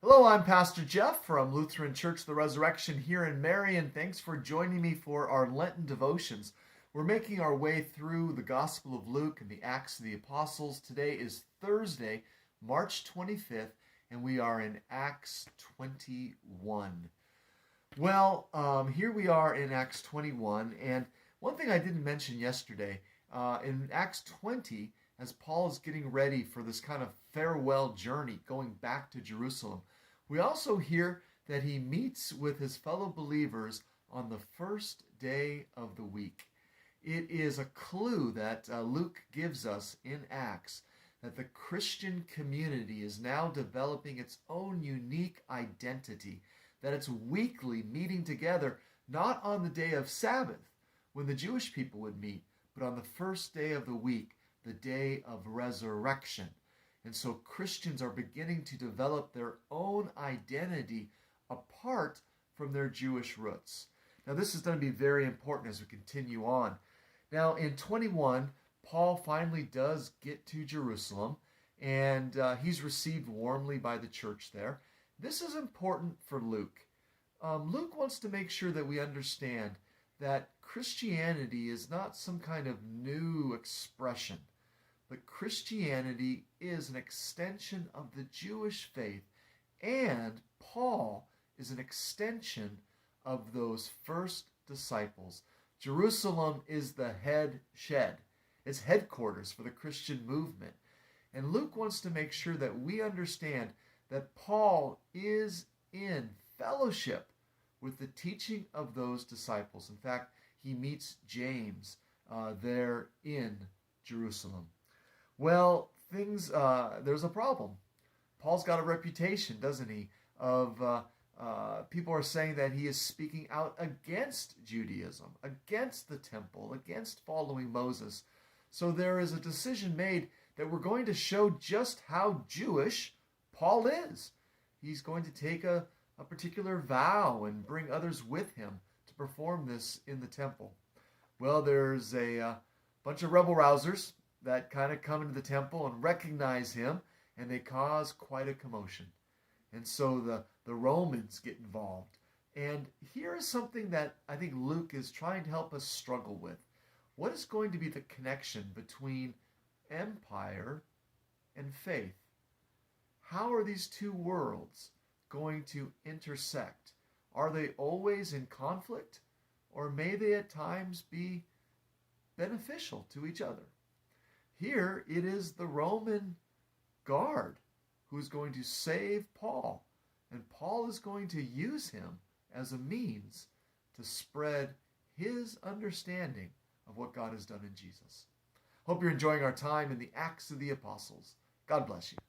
Hello, I'm Pastor Jeff from Lutheran Church the Resurrection here in Marion. Thanks for joining me for our Lenten devotions. We're making our way through the Gospel of Luke and the Acts of the Apostles. Today is Thursday, March 25th, and we are in Acts 21. Here we are in Acts 21, and one thing I didn't mention yesterday, in Acts 20, as Paul is getting ready for this kind of farewell journey going back to Jerusalem, we also hear that he meets with his fellow believers on the first day of the week. It is a clue that Luke gives us in Acts that the Christian community is now developing its own unique identity, that it's weekly meeting together, not on the day of Sabbath, when the Jewish people would meet, but on the first day of the week, the day of resurrection. And so Christians are beginning to develop their own identity apart from their Jewish roots. Now, this is going to be very important as we continue on. Now, in 21, Paul finally does get to Jerusalem, and he's received warmly by the church there. This is important for Luke. Luke wants to make sure that we understand that Christianity is not some kind of new expression, but Christianity is an extension of the Jewish faith, and Paul is an extension of those first disciples. Jerusalem is the shed. It's headquarters for the Christian movement. And Luke wants to make sure that we understand that Paul is in fellowship with the teaching of those disciples. In fact, he meets James there in Jerusalem. Well, there's a problem. Paul's got a reputation, doesn't he, of people are saying that he is speaking out against Judaism, against the temple, against following Moses. So there is a decision made that we're going to show just how Jewish Paul is. He's going to take a particular vow and bring others with him to perform this in the temple. Well, there's a bunch of rebel-rousers that kind of come into the temple and recognize him, and they cause quite a commotion. And so the Romans get involved. And here is something that I think Luke is trying to help us struggle with. What is going to be the connection between empire and faith? How are these two worlds going to intersect? Are they always in conflict, or may they at times be beneficial to each other? Here it is the Roman guard who's going to save Paul, and Paul is going to use him as a means to spread his understanding of what God has done in Jesus. Hope you're enjoying our time in the Acts of the Apostles. God bless you.